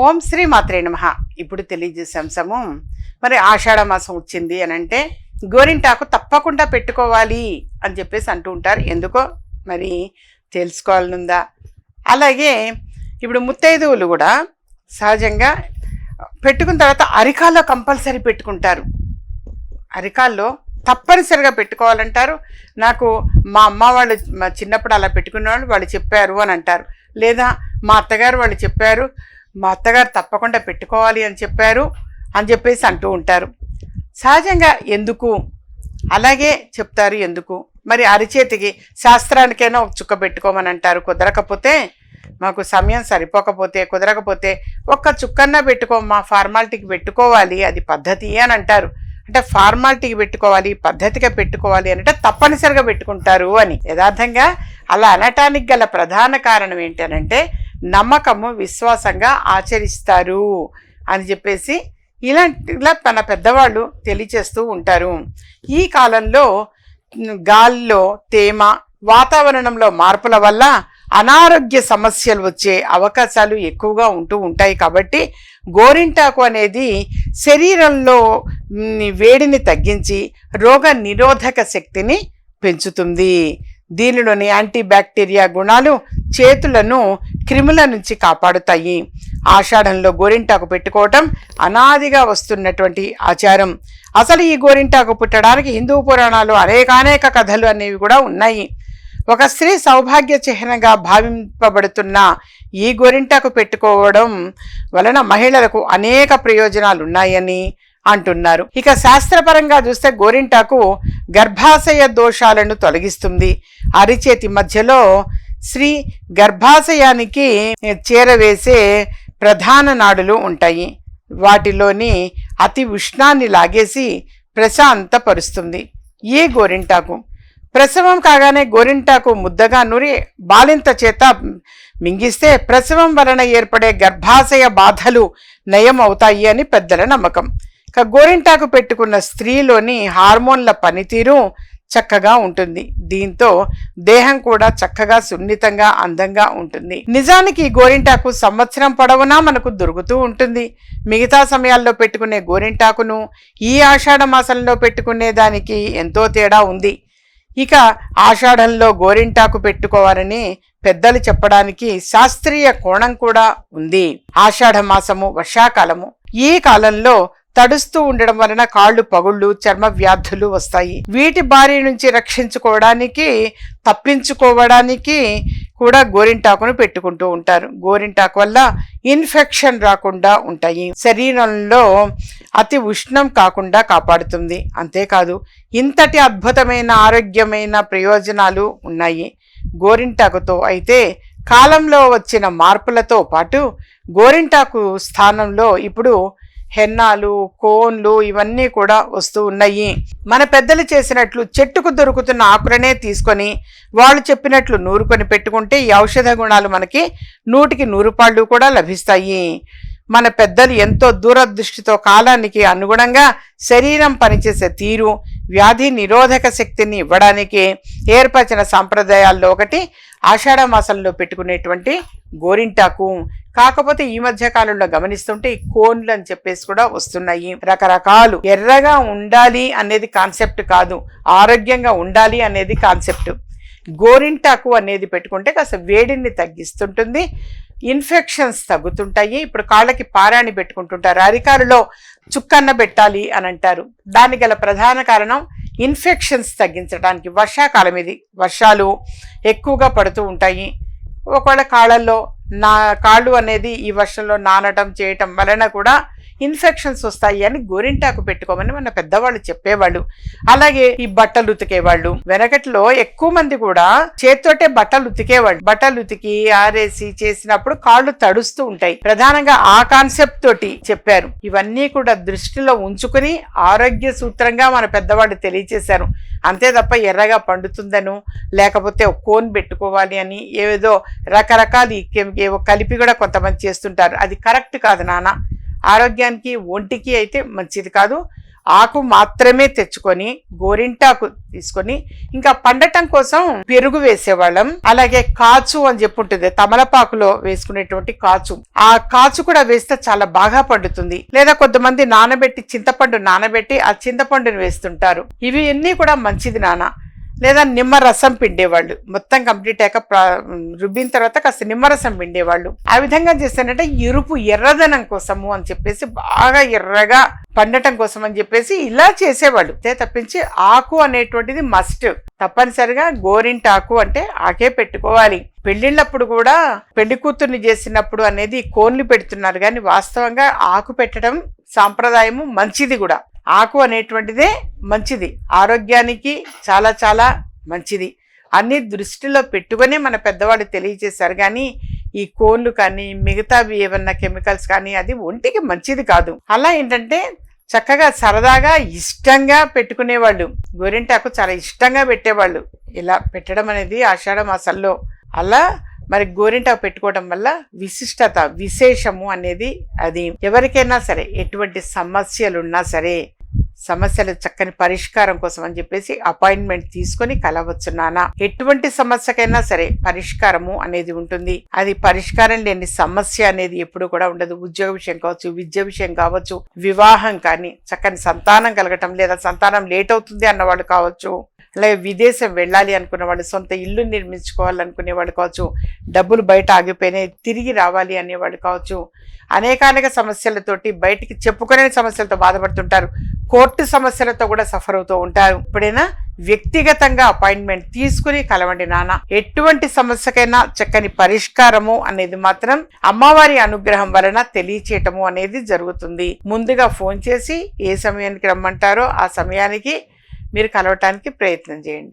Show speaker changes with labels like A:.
A: ఓం శ్రీ మాత్రే నమః. ఇప్పుడు తెలియజేసే అంశము, మరి ఆషాఢ మాసం వచ్చింది అని అంటే గోరింటాకు తప్పకుండా పెట్టుకోవాలి అని చెప్పేసి అంటూ ఉంటారు. ఎందుకో మరి తెలుసుకోవాలనుందా? అలాగే ఇప్పుడు ముత్తైదువులు కూడా సహజంగా పెట్టుకున్న తర్వాత అరికాల్లో కంపల్సరీ పెట్టుకుంటారు. అరికాల్లో తప్పనిసరిగా పెట్టుకోవాలంటారు. నాకు మా అమ్మ వాళ్ళు చిన్నప్పుడు అలా పెట్టుకున్న వాళ్ళు చెప్పారు అని అంటారు. లేదా మా అత్తగారు వాళ్ళు చెప్పారు, మా అత్తగారు తప్పకుండా పెట్టుకోవాలి అని చెప్పారు అని చెప్పేసి అంటూ ఉంటారు. సహజంగా ఎందుకు అలాగే చెప్తారు? ఎందుకు మరి అరిచేతికి శాస్త్రానికైనా ఒక చుక్క పెట్టుకోమని అంటారు. కుదరకపోతే, మాకు సమయం సరిపోకపోతే, కుదరకపోతే ఒక్క చుక్కన్నా పెట్టుకోమా, ఫార్మాలిటీకి పెట్టుకోవాలి, అది పద్ధతి అని అంటారు. అంటే ఫార్మాలిటీకి పెట్టుకోవాలి, పద్ధతిగా పెట్టుకోవాలి అంటే తప్పనిసరిగా పెట్టుకుంటారు అని. యథార్థంగా అలా అనటానికి గల ప్రధాన కారణం ఏంటనంటే నమ్మకము, విశ్వాసంగా ఆచరిస్తారు అని చెప్పేసి ఇలా మన పెద్దవాళ్ళు తెలియచేస్తూ ఉంటారు. ఈ కాలంలో గాలిలో తేమ, వాతావరణంలో మార్పుల వల్ల అనారోగ్య సమస్యలు వచ్చే అవకాశాలు ఎక్కువగా ఉంటూ ఉంటాయి. కాబట్టి గోరింటాకు అనేది శరీరంలో వేడిని తగ్గించి రోగ నిరోధక శక్తిని పెంచుతుంది. దీనిలోని యాంటీ బ్యాక్టీరియా గుణాలు చేతులను క్రిముల నుంచి కాపాడుతాయి. ఆషాఢంలో గోరింటాకు పెట్టుకోవటం అనాదిగా వస్తున్నటువంటి ఆచారం. అసలు ఈ గోరింటాకు పుట్టడానికి హిందూ పురాణాలు అనేక కథలు అనేవి కూడా ఉన్నాయి. ఒక స్త్రీ సౌభాగ్య చిహ్నంగా భావింపబడుతున్న ఈ గోరింటాకు పెట్టుకోవడం వలన మహిళలకు అనేక ప్రయోజనాలు ఉన్నాయని అంటున్నారు. ఇక శాస్త్రపరంగా చూస్తే గోరింటాకు గర్భాశయ దోషాలను తొలగిస్తుంది. అరిచేతి మధ్యలో శ్రీ గర్భాశయానికి చేరవేసే ప్రధాన నాడులు ఉంటాయి. వాటిలోని అతి ఉష్ణాన్ని లాగేసి ప్రశాంతపరుస్తుంది. ఈ గోరింటాకు ప్రసవం కాగానే గోరింటాకు ముద్దగా నూరి బాలింత చేత మింగిస్తే ప్రసవం వలన ఏర్పడే గర్భాశయ బాధలు నయం అవుతాయి అని పెద్దల నమ్మకం. గోరింటాకు పెట్టుకున్న స్త్రీలోని హార్మోన్ల పనితీరు చక్కగా ఉంటుంది. దీంతో దేహం కూడా చక్కగా సున్నితంగా అందంగా ఉంటుంది. నిజానికి గోరింటాకు సంవత్సరం పొడవునా మనకు దొరుకుతూ ఉంటుంది. మిగతా సమయాల్లో పెట్టుకునే గోరింటాకును ఈ ఆషాఢ మాసంలో పెట్టుకునే దానికి ఎంతో తేడా ఉంది. ఇక ఆషాఢంలో గోరింటాకు పెట్టుకోవాలని పెద్దలు చెప్పడానికి శాస్త్రీయ కోణం కూడా ఉంది. ఆషాఢ మాసము వర్షాకాలము. ఈ కాలంలో తడుస్తూ ఉండడం వలన కాళ్ళు పగుళ్ళు, చర్మ వ్యాధులు వస్తాయి. వీటి బారి నుంచి తప్పించుకోవడానికి కూడా గోరింటాకును పెట్టుకుంటూ ఉంటారు. గోరింటాకు వల్ల ఇన్ఫెక్షన్ రాకుండా ఉంటాయి. శరీరంలో అతి ఉష్ణం కాకుండా కాపాడుతుంది. అంతేకాదు ఇంతటి అద్భుతమైన ఆరోగ్యమైన ప్రయోజనాలు ఉన్నాయి గోరింటాకుతో. అయితే కాలంలో వచ్చిన మార్పులతో పాటు గోరింటాకు స్థానంలో ఇప్పుడు హెన్నాలు, కోన్లు ఇవన్నీ కూడా వస్తూ ఉన్నాయి. మన పెద్దలు చేసినట్లు చెట్టుకు దొరుకుతున్న ఆకులనే తీసుకొని వాళ్ళు చెప్పినట్లు నూరుకొని పెట్టుకుంటే ఈ ఔషధ గుణాలు మనకి 100కి 100 పాళ్ళు కూడా లభిస్తాయి. మన పెద్దలు ఎంతో దూరదృష్టితో కాలానికి అనుగుణంగా శరీరం పనిచేసే తీరు, వ్యాధి నిరోధక శక్తిని ఇవ్వడానికి ఏర్పరిచిన సాంప్రదాయాల్లో ఒకటి ఆషాఢ మాసంలో పెట్టుకునేటువంటి గోరింటాకు. కాకపోతే ఈ మధ్య కాలంలో గమనిస్తుంటే ఈ కోన్లు అని చెప్పేసి కూడా వస్తున్నాయి. రకరకాలు. ఎర్రగా ఉండాలి అనేది కాన్సెప్ట్ కాదు, ఆరోగ్యంగా ఉండాలి అనేది కాన్సెప్ట్. గోరింటాకు అనేది పెట్టుకుంటే కాస్త వేడిని తగ్గిస్తుంటుంది, ఇన్ఫెక్షన్స్ తగ్గుతుంటాయి. ఇప్పుడు కాళ్ళకి పారాణి పెట్టుకుంటుంటారు, అరికారులో చుక్కన్న పెట్టాలి అని అంటారు. దానికి గల ప్రధాన కారణం ఇన్ఫెక్షన్స్ తగ్గించడానికి. వర్షాకాలం ఇది, వర్షాలు ఎక్కువగా పడుతూ ఉంటాయి. ఒకవేళ కాళ్ళు అనేది ఈ వర్షంలో నానటం చేయటం వలన కూడా ఇన్ఫెక్షన్స్ వస్తాయి అని గోరింటాకు పెట్టుకోమని మన పెద్దవాళ్ళు చెప్పేవాళ్ళు. అలాగే ఈ బట్టలు ఉతికేవాళ్ళు, వెనకట్లో ఎక్కువ మంది కూడా చేత్తోటే బట్టలు ఉతికేవాళ్ళు. బట్టలు ఉతికి ఆరేసి చేసినప్పుడు కాళ్ళు తడుస్తూ ఉంటాయి. ప్రధానంగా ఆ కాన్సెప్ట్ తోటి చెప్పారు. ఇవన్నీ కూడా దృష్టిలో ఉంచుకుని ఆరోగ్య సూత్రంగా మన పెద్దవాళ్ళు తెలియచేశారు. అంతే తప్ప ఎర్రగా పండుతుందను, లేకపోతే కోన్ పెట్టుకోవాలి అని ఏదో రకరకాలు ఏవో కలిపి కూడా కొంతమంది చేస్తుంటారు. అది కరెక్ట్ కాదు నాన్న. ఆరోగ్యానికి ఒంటికి అయితే మంచిది కాదు. ఆకు మాత్రమే తెచ్చుకొని గోరింటాకు తీసుకొని ఇంకా పండటం కోసం పెరుగు వేసేవాళ్ళం. అలాగే కాచు అని చెప్పి ఉంటుంది, తమలపాకులో వేసుకునేటువంటి కాచు, ఆ కాచు కూడా వేస్తే చాలా బాగా పండుతుంది. లేదా కొంతమంది నానబెట్టి చింతపండు నానబెట్టి ఆ చింతపండుని వేస్తుంటారు. ఇవి అన్నీ కూడా మంచిది నాన్న. లేదా నిమ్మరసం పిండేవాళ్ళు, మొత్తం కంప్లీట్ అయ్యాక రుబ్బిన తర్వాత కాస్త నిమ్మరసం పిండేవాళ్ళు. ఆ విధంగా చేస్తానంటే ఎర్రదనం కోసము అని చెప్పేసి, బాగా ఎర్రగా పండటం కోసం అని చెప్పేసి ఇలా చేసేవాళ్ళు. అంతే తప్పించి ఆకు అనేటువంటిది మస్ట్, తప్పనిసరిగా గోరింటాకు అంటే ఆకే పెట్టుకోవాలి. పెళ్లిళ్ళప్పుడు కూడా పెళ్లి కూతుర్ని చేసినప్పుడు అనేది కోన్లు పెడుతున్నారు, కానీ వాస్తవంగా ఆకు పెట్టడం సాంప్రదాయము, మంచిది కూడా. ఆకు అనేటువంటిదే మంచిది, ఆరోగ్యానికి చాలా చాలా మంచిది. అన్ని దృష్టిలో పెట్టుకునే మన పెద్దవాళ్ళు తెలియజేశారు. కానీ ఈ కోళ్ళు కానీ మిగతావి ఏమన్నా కెమికల్స్ కానీ అది ఒంటికి మంచిది కాదు. అలా ఏంటంటే చక్కగా సరదాగా ఇష్టంగా పెట్టుకునేవాళ్ళు. గోరింటాకు చాలా ఇష్టంగా పెట్టేవాళ్ళు. ఇలా పెట్టడం అనేది ఆషాఢ మాసంలో అలా మరి గోరింటాకు పెట్టుకోవడం వల్ల విశిష్టత, విశేషము అనేది అది. ఎవరికైనా సరే ఎటువంటి సమస్యలు ఉన్నా సరే, సమస్యల చక్కని పరిష్కారం కోసం అని చెప్పేసి అపాయింట్మెంట్ తీసుకొని కలవచ్చు నాన్న. ఎటువంటి సమస్యకైనా సరే పరిష్కారము అనేది ఉంటుంది. అది పరిష్కారం లేని సమస్య అనేది ఎప్పుడు కూడా ఉండదు. ఉద్యోగ విషయం కావచ్చు, విద్య విషయం కావచ్చు, వివాహం కానీ, చక్కని సంతానం కలగటం, లేదా సంతానం లేట్ అవుతుంది అన్నవాళ్ళు కావచ్చు, అలాగే విదేశం వెళ్ళాలి అనుకున్న వాళ్ళు, సొంత ఇల్లు నిర్మించుకోవాలనుకునే వాళ్ళు కావచ్చు, డబ్బులు బయట ఆగిపోయినాయి తిరిగి రావాలి అనేవాళ్ళు కావచ్చు, అనేకానేక సమస్యలతోటి బయటికి చెప్పుకునే సమస్యలతో బాధపడుతుంటారు, కోర్టు సమస్యలతో కూడా సఫర్ అవుతూ ఉంటారు. ఎప్పుడైనా వ్యక్తిగతంగా అపాయింట్మెంట్ తీసుకుని కలవండి నాన్న. ఎటువంటి సమస్యకైనా చక్కని పరిష్కారము అనేది మాత్రం అమ్మవారి అనుగ్రహం వలన తెలియచేయటము అనేది జరుగుతుంది. ముందుగా ఫోన్ చేసి ఏ సమయానికి రమ్మంటారో ఆ సమయానికి మీరు కలవటానికి ప్రయత్నం చేయండి.